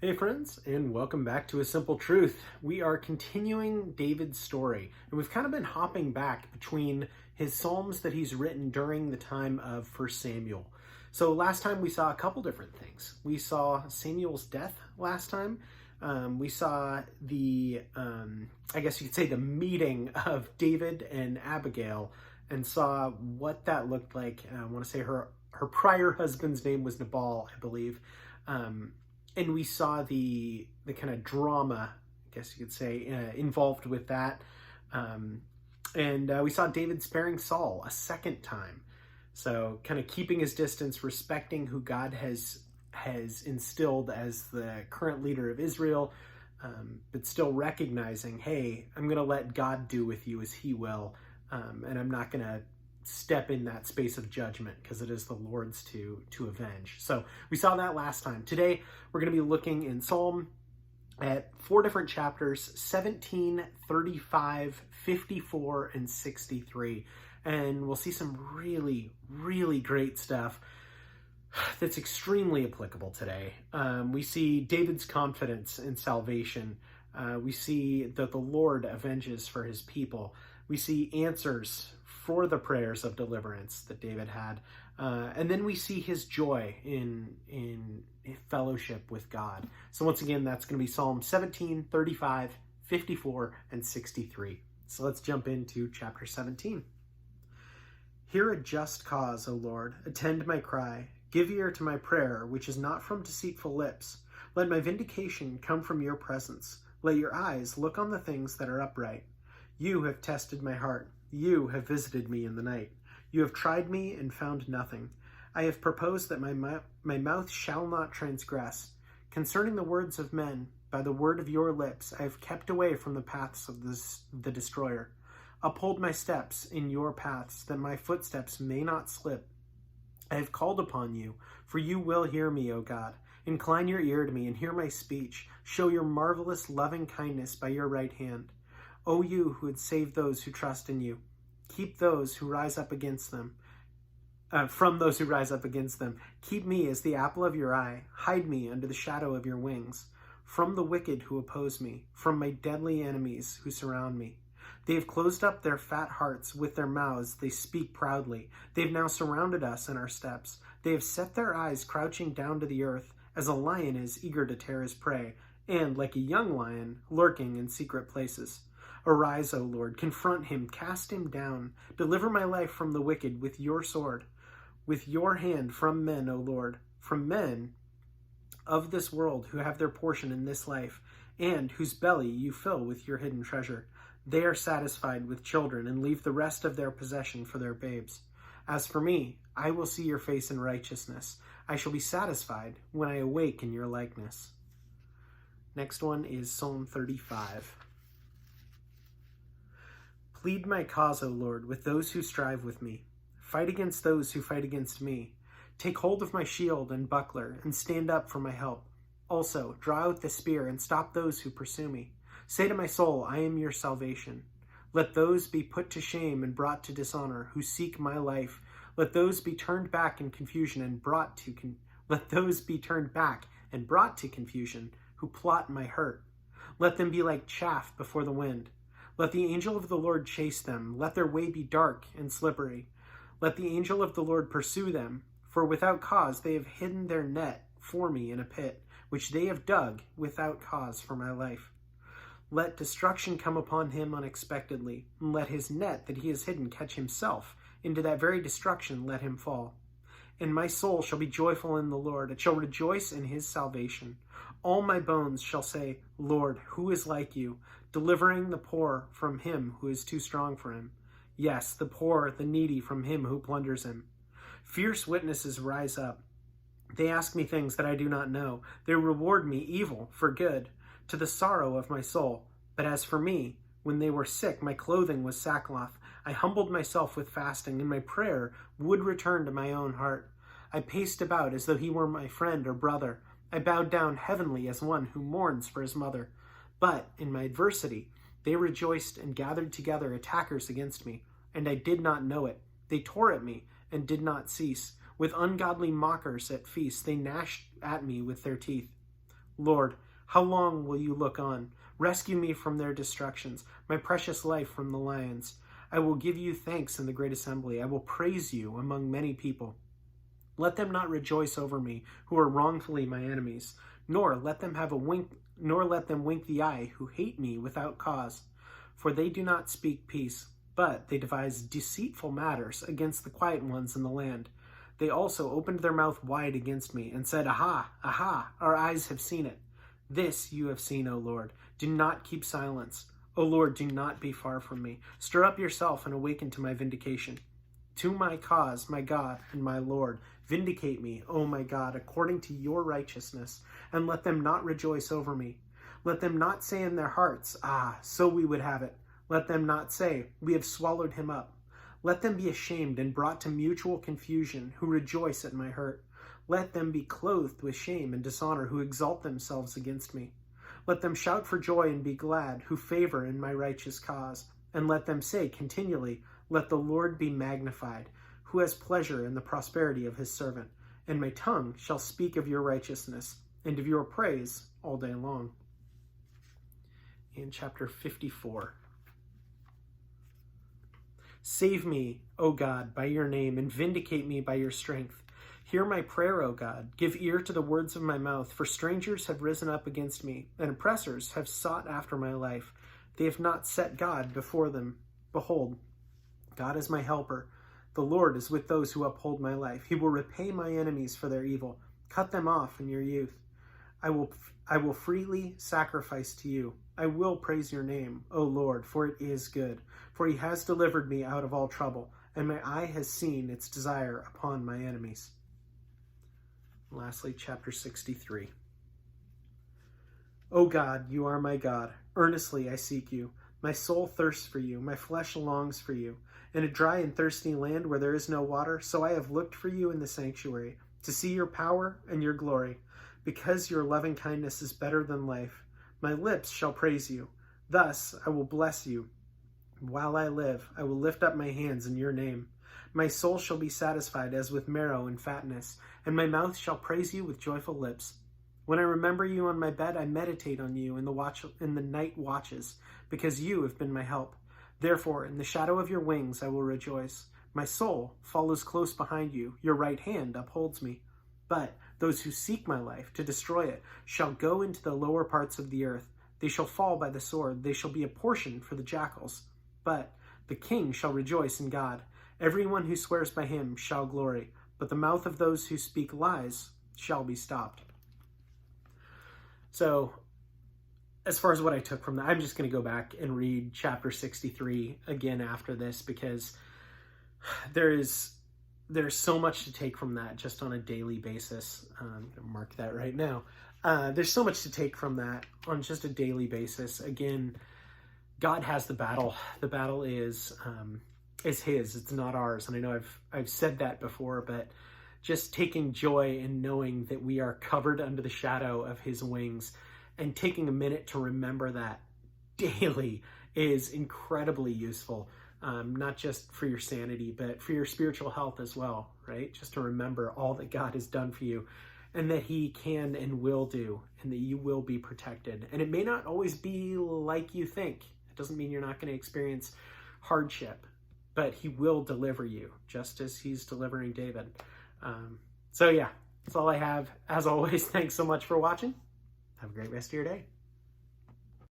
Hey friends, and welcome back to A Simple Truth. We are continuing David's story, and we've kind of been hopping back between his psalms that he's written during the time of 1 Samuel. So last time we saw a couple different things. We saw Samuel's death last time. We saw I guess you could say the meeting of David and Abigail, and saw what that looked like. I want to say her prior husband's name was Nabal, I believe. And we saw the kind of drama, I guess you could say, involved with that. And we saw David sparing Saul a second time. So kind of keeping his distance, respecting who God has instilled as the current leader of Israel, but still recognizing, hey, I'm going to let God do with you as he will, and I'm not going to step in that space of judgment because it is the Lord's to avenge. So we saw that last time. Today we're going to be looking in Psalm at 4 different chapters: 17, 35, 54, and 63. And we'll see some really, really great stuff that's extremely applicable today. We see David's confidence in salvation. We see that the Lord avenges for his people. We see answers for the prayers of deliverance that David had. And then we see his joy in fellowship with God. So once again, that's going to be Psalm 17, 35, 54, and 63. So let's jump into chapter 17. Hear a just cause, O Lord. Attend my cry. Give ear to my prayer, which is not from deceitful lips. Let my vindication come from your presence. Let your eyes look on the things that are upright. You have tested my heart. You have visited me in the night. You have tried me and found nothing. I have proposed that my mouth shall not transgress. Concerning the words of men, by the word of your lips, I have kept away from the paths of the destroyer. Uphold my steps in your paths, that my footsteps may not slip. I have called upon you, for you will hear me, O God. Incline your ear to me and hear my speech. Show your marvelous loving kindness by your right hand. O you who would save those who trust in you, keep those who rise up against them. From those who rise up against them, keep me as the apple of your eye. Hide me under the shadow of your wings. From the wicked who oppose me, from my deadly enemies who surround me. They have closed up their fat hearts with their mouths. They speak proudly. They have now surrounded us in our steps. They have set their eyes crouching down to the earth, as a lion is eager to tear his prey, and like a young lion lurking in secret places. Arise, O Lord, confront him, cast him down. Deliver my life from the wicked with your sword, with your hand from men, O Lord, from men of this world who have their portion in this life, and whose belly you fill with your hidden treasure. They are satisfied with children and leave the rest of their possession for their babes. As for me, I will see your face in righteousness. I shall be satisfied when I awake in your likeness. Next one is Psalm 35. Plead my cause, O Lord, with those who strive with me. Fight against those who fight against me. Take hold of my shield and buckler, and stand up for my help. Also, draw out the spear and stop those who pursue me. Say to my soul, I am your salvation. Let those be put to shame and brought to dishonor who seek my life. Let those be turned back in confusion and brought to confusion who plot my hurt. Let them be like chaff before the wind. Let the angel of the Lord chase them. Let their way be dark and slippery. Let the angel of the Lord pursue them, for without cause they have hidden their net for me in a pit, which they have dug without cause for my life. Let destruction come upon him unexpectedly, and let his net that he has hidden catch himself. Into that very destruction let him fall. And my soul shall be joyful in the Lord. It shall rejoice in his salvation. All my bones shall say, Lord, who is like you, delivering the poor from him who is too strong for him? Yes, the poor, the needy from him who plunders him. Fierce witnesses rise up. They ask me things that I do not know. They reward me evil for good, to the sorrow of my soul. But as for me, when they were sick, my clothing was sackcloth. I humbled myself with fasting, and my prayer would return to my own heart. I paced about as though he were my friend or brother. I bowed down heavenly as one who mourns for his mother. But in my adversity, they rejoiced and gathered together attackers against me, and I did not know it. They tore at me and did not cease. With ungodly mockers at feasts, they gnashed at me with their teeth. Lord, how long will you look on? Rescue me from their destructions, my precious life from the lions. I will give you thanks in the great assembly. I will praise you among many people. Let them not rejoice over me, who are wrongfully my enemies, nor let them wink the eye who hate me without cause. For they do not speak peace, but they devise deceitful matters against the quiet ones in the land. They also opened their mouth wide against me and said, Aha, aha, our eyes have seen it. This you have seen, O Lord. Do not keep silence. O Lord, do not be far from me. Stir up yourself and awaken to my vindication. To my cause, my God and my Lord, vindicate me, O my God, according to your righteousness, and let them not rejoice over me. Let them not say in their hearts, Ah, so we would have it. Let them not say, We have swallowed him up. Let them be ashamed and brought to mutual confusion, who rejoice at my hurt. Let them be clothed with shame and dishonor, who exalt themselves against me. Let them shout for joy and be glad, who favor in my righteous cause. And let them say continually, Let the Lord be magnified, who has pleasure in the prosperity of his servant. And my tongue shall speak of your righteousness, and of your praise all day long. In chapter 54. Save me, O God, by your name, and vindicate me by your strength. Hear my prayer, O God. Give ear to the words of my mouth, for strangers have risen up against me, and oppressors have sought after my life. They have not set God before them. Behold, God is my helper. The Lord is with those who uphold my life. He will repay my enemies for their evil. Cut them off in your youth. I will freely sacrifice to you. I will praise your name, O Lord, for it is good. For he has delivered me out of all trouble, and my eye has seen its desire upon my enemies. And lastly, chapter 63. O God, you are my God. Earnestly I seek you. My soul thirsts for you. My flesh longs for you. In a dry and thirsty land where there is no water, so I have looked for you in the sanctuary, to see your power and your glory. Because your loving kindness is better than life, my lips shall praise you. Thus I will bless you. While I live, I will lift up my hands in your name. My soul shall be satisfied as with marrow and fatness, and my mouth shall praise you with joyful lips. When I remember you on my bed, I meditate on you in the night watches, because you have been my help. Therefore, in the shadow of your wings I will rejoice. My soul follows close behind you. Your right hand upholds me. But those who seek my life to destroy it shall go into the lower parts of the earth. They shall fall by the sword. They shall be a portion for the jackals. But the king shall rejoice in God. Everyone who swears by him shall glory. But the mouth of those who speak lies shall be stopped. So, as far as what I took from that, I'm just going to go back and read chapter 63 again after this, because there's so much to take from that just on a daily basis. I'm going to mark that right now. There's so much to take from that on just a daily basis. Again, God has the battle. The battle is his. It's not ours. And I know I've said that before, but just taking joy in knowing that we are covered under the shadow of his wings, and taking a minute to remember that daily is incredibly useful. Not just for your sanity, but for your spiritual health as well, right? Just to remember all that God has done for you, and that he can and will do, and that you will be protected. And it may not always be like you think. It doesn't mean you're not going to experience hardship, but he will deliver you, just as he's delivering David. So yeah, that's all I have. As always, thanks so much for watching. Have a great rest of your day.